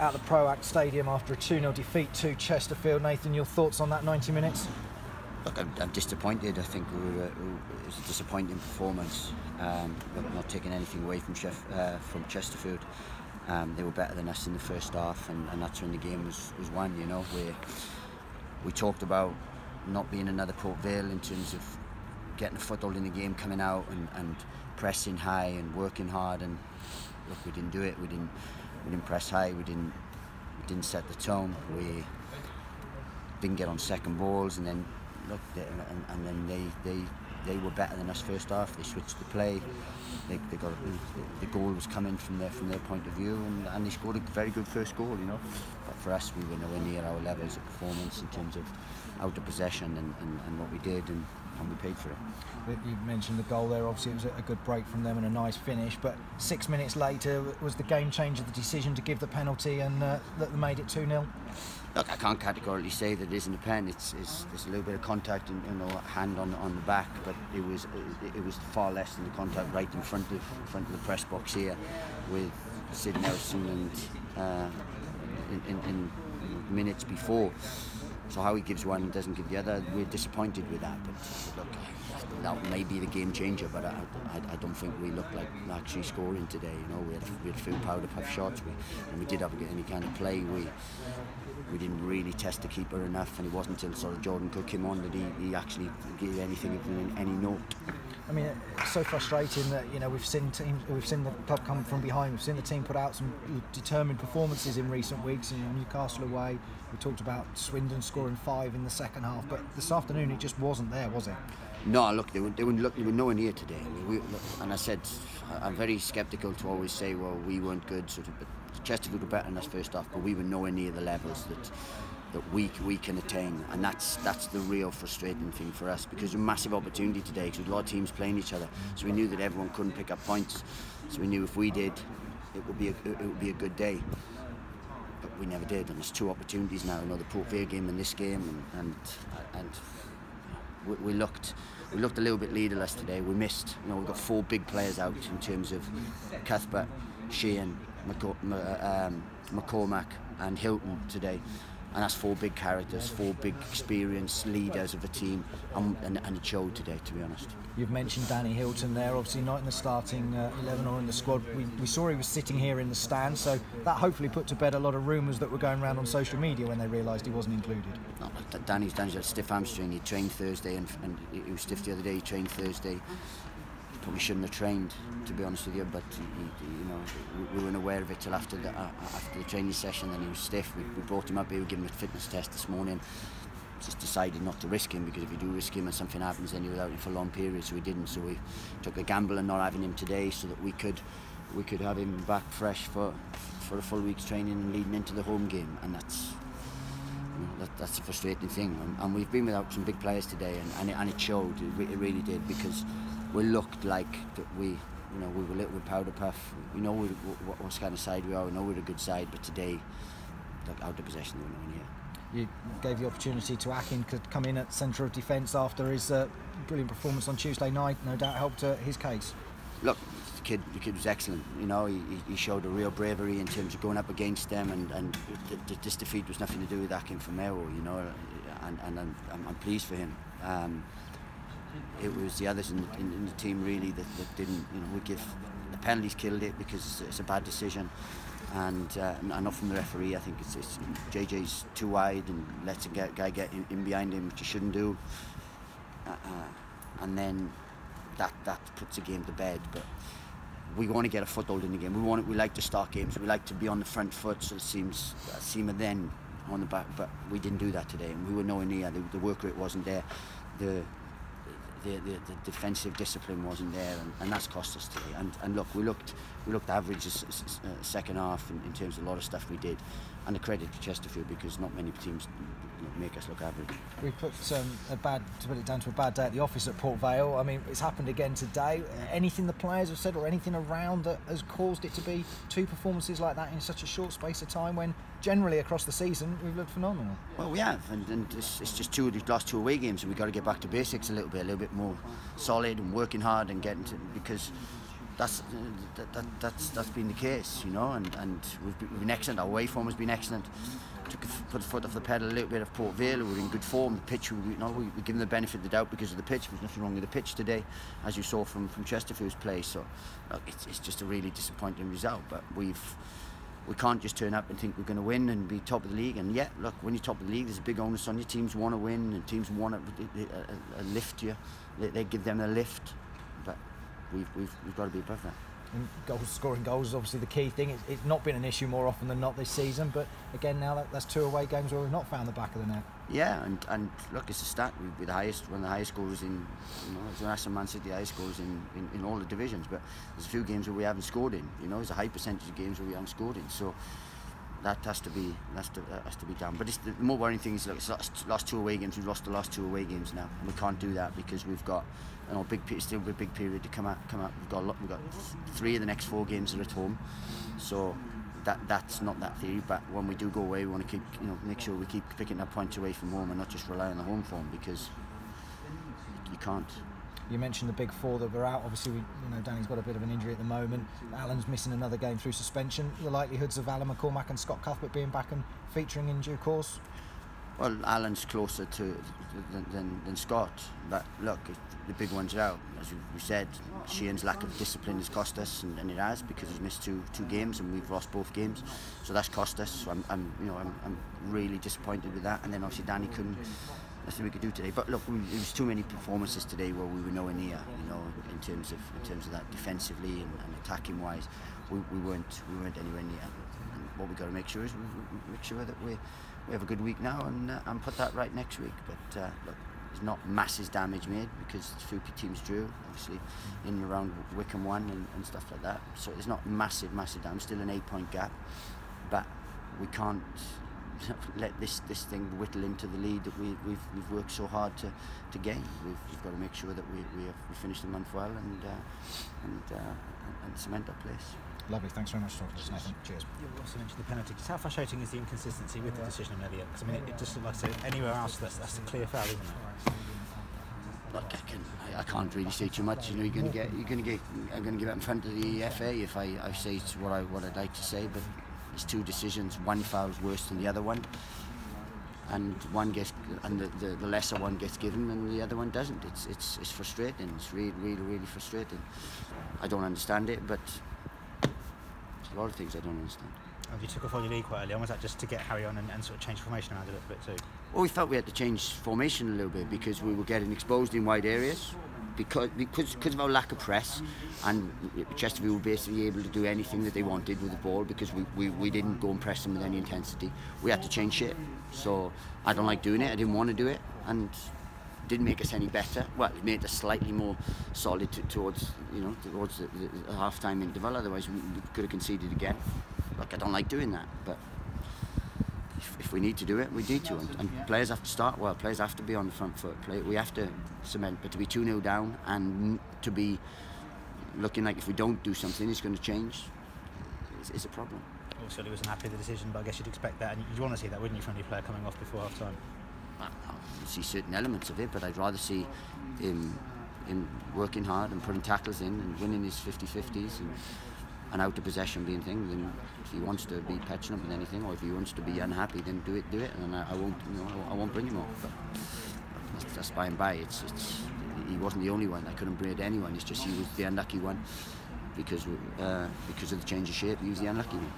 at the Proact Stadium after a 2-0 defeat to Chesterfield. Nathan, your thoughts on that 90 minutes? Look, I'm disappointed. I think it was a disappointing performance. Not taking anything away from Chesterfield. They were better than us in the first half, and that's when the game was won. You know, we talked about not being another Port Vale in terms of getting a foothold in the game, coming out and pressing high and working hard. And look, we didn't do it. We didn't press high. We didn't set the tone. We didn't get on second balls, and then look, and then they were better than us first half. They switched the play. They got the goal was coming from their point of view, and they scored a very good first goal. You know, but for us, we were nowhere near our levels of performance in terms of out of possession and what we did, and we paid for it. You mentioned the goal there. Obviously, it was a good break from them and a nice finish. But 6 minutes later, was the game changer the decision to give the penalty and that made it 2-0? Look, I can't categorically say that it isn't a pen. It's there's a little bit of contact and hand on the back, but it was far less than the contact right in front of the press box here, with Sid Nelson and in minutes before. So how he gives one and doesn't give the other, we're disappointed with that. But look, that may be the game changer, but I don't think we looked like actually scoring today. You know, we had a few powder puff shots, and we did have any kind of play. We didn't really test the keeper enough, and it wasn't until sort of Jordan Cook came on that he actually gave anything of any note. I mean, it's so frustrating that we've seen the club come from behind. We've seen the team put out some determined performances in recent weeks. Newcastle away, we talked about Swindon scoring 5 in the second half, but this afternoon it just wasn't there, was it? No, look, they were nowhere near today. I mean, and I said I'm very sceptical to always say, well, we weren't good, sort of. But Chesterfield were better in us first half, but we were nowhere near the levels that we can attain, and that's the real frustrating thing for us, because it was a massive opportunity today, because a lot of teams playing each other, so we knew that everyone couldn't pick up points, so we knew if we did, it would be a good day, but we never did. And there's 2 opportunities now, the Port Vale game and this game, and we looked a little bit leaderless today. We missed, we've got 4 big players out in terms of Cuthbert, Sheehan, McCormack and Hilton today, and that's 4 big characters, 4 big experienced leaders of a team, and it showed today, to be honest. You've mentioned Danny Hilton there, obviously not in the starting 11 or in the squad. We saw he was sitting here in the stand, so that hopefully put to bed a lot of rumours that were going around on social media when they realised he wasn't included. No, Danny's got a stiff hamstring. He trained Thursday, and he was stiff the other day. He trained Thursday. Probably shouldn't have trained, to be honest with you, but we weren't aware of it till after the training session. Then he was stiff. We brought him up here, we gave him a fitness test this morning. Just decided not to risk him, because if you do risk him and something happens, then you're without him for long periods. So we didn't. So we took a gamble and not having him today, so that we could have him back fresh for a full week's training and leading into the home game. And that's a frustrating thing. And we've been without some big players today, and it showed. It really did, because we looked like that we were a little bit powder puff. We know what kind of side we are. We know we're a good side, but today, out of possession, we were nowhere near. You gave the opportunity to Akin to come in at centre of defence after his brilliant performance on Tuesday night. No doubt helped his case. Look, the kid was excellent. He showed a real bravery in terms of going up against them, and this defeat was nothing to do with Akin Famero. And I'm pleased for him. It was the others in the team really that didn't. We give the penalties killed it, because it's a bad decision, and not from the referee. I think it's JJ's too wide and lets a guy get in behind him, which he shouldn't do, and then that puts the game to bed. But we want to get a foothold in the game. We like to start games. We like to be on the front foot, so it seems then on the back. But we didn't do that today, and we were nowhere near. The work rate wasn't there. The defensive discipline wasn't there, and that's cost us today. And look, we looked average second half in terms of a lot of stuff we did, and the credit to Chesterfield, because not many teams make us look average. We put to put it down to a bad day at the office at Port Vale. I mean, it's happened again today. Anything the players have said or anything around that has caused it to be 2 performances like that in such a short space of time, when generally across the season we've looked phenomenal? Well, we have, and it's just these last 2 away games, and we've got to get back to basics a little bit more solid and working hard and getting to, because that's been the case, you know, and we've been excellent. Our away form has been excellent. Put the foot off the pedal a little bit of Port Vale. We're in good form. The pitch, we give them the benefit of the doubt because of the pitch. There's nothing wrong with the pitch today, as you saw from Chesterfield's play. So look, it's just a really disappointing result. But we can't just turn up and think we're going to win and be top of the league. And yet, look, when you're top of the league, there's a big onus on you. Teams want to win, and teams want to lift you. They give them a lift, but we've got to be above that. And scoring goals is obviously the key thing. It's not been an issue more often than not this season, but again now that's 2 away games where we've not found the back of the net. Yeah, and look, it's a stat. We're the highest, one of the highest scorers in, you know, it's us and Man City, the highest scorers in all the divisions. But there's a few games where we haven't scored in. You know, there's a high percentage of games where we haven't scored in. So that has to be done. But the more worrying thing is, look, it's last 2 away games. We've lost the last 2 away games now, and we can't do that because we've got, you know, still a big period to come out. We've got 3 of the next 4 games are at home, so that's not that theory. But when we do go away, we want to keep, you know, make sure we keep picking up points away from home and not just rely on the home form, because you can't. You mentioned the big 4 that were out. Obviously, Danny's got a bit of an injury at the moment. Alan's missing another game through suspension. The likelihoods of Alan McCormack and Scott Cuthbert being back and featuring in due course? Well, Alan's closer than Scott, but look, the big ones are out. As we said, Sheehan's lack of discipline has cost us, and it has, because he's missed two games and we've lost both games, so that's cost us. So I'm really disappointed with that. And then obviously Danny couldn't. Nothing we could do today. But look, there was too many performances today where we were nowhere near. You know, in terms of that defensively and attacking wise, we weren't anywhere near. And what we got to make sure is we make sure that we have a good week now and put that right next week. But look, there's not massive damage made because a few teams drew, obviously, in and around Wycombe 1 and stuff like that. So there's not massive damage. Still an 8-point gap, but we can't let this thing whittle into the lead that we've worked so hard to gain. We've got to make sure that we finish the month well and cement our place. Lovely, thanks very much for talking to us, Nathan. Cheers. You also mentioned the penalty. How frustrating is the inconsistency with the decision on Elliott? Because I mean, it just looks like anywhere else that's a clear foul, isn't it? Look, I can't really say too much. You know, I'm going to get up in front of the FA if I say what I'd like to say, but. There's 2 decisions. One foul's worse than the other one, and the lesser one gets given, and the other one doesn't. It's frustrating. It's really frustrating. I don't understand it, but there's a lot of things I don't understand. And you took off Ollie Lee quite early on. Was that just to get Harry on and sort of change formation around a little bit too? Well, we felt we had to change formation a little bit because we were getting exposed in wide areas. Because of our lack of press, and Chesterfield were basically able to do anything that they wanted with the ball because we didn't go and press them with any intensity. We had to change shape. So I don't like doing it. I didn't want to do it, and it didn't make us any better. Well, it made us slightly more solid towards the half-time interval. Otherwise, we could have conceded again. Look, I don't like doing that, but if we need to do it, we need to. And players have to start well. Players have to be on the front foot. We have to cement. But to be 2-0 down and to be looking like if we don't do something, it's going to change, is a problem. Also, he wasn't happy with the decision, but I guess you'd expect that. And you'd want to see that, wouldn't you, from any player coming off before half-time? I see certain elements of it, but I'd rather see him working hard and putting tackles in and winning his 50-50s and out of possession being thing. Then if he wants to be petulant with anything, or if he wants to be unhappy, then do it, and I won't bring him off. But that's by and by. He wasn't the only one. I couldn't bring anyone. It's just he was the unlucky one because of the change of shape. He was the unlucky one.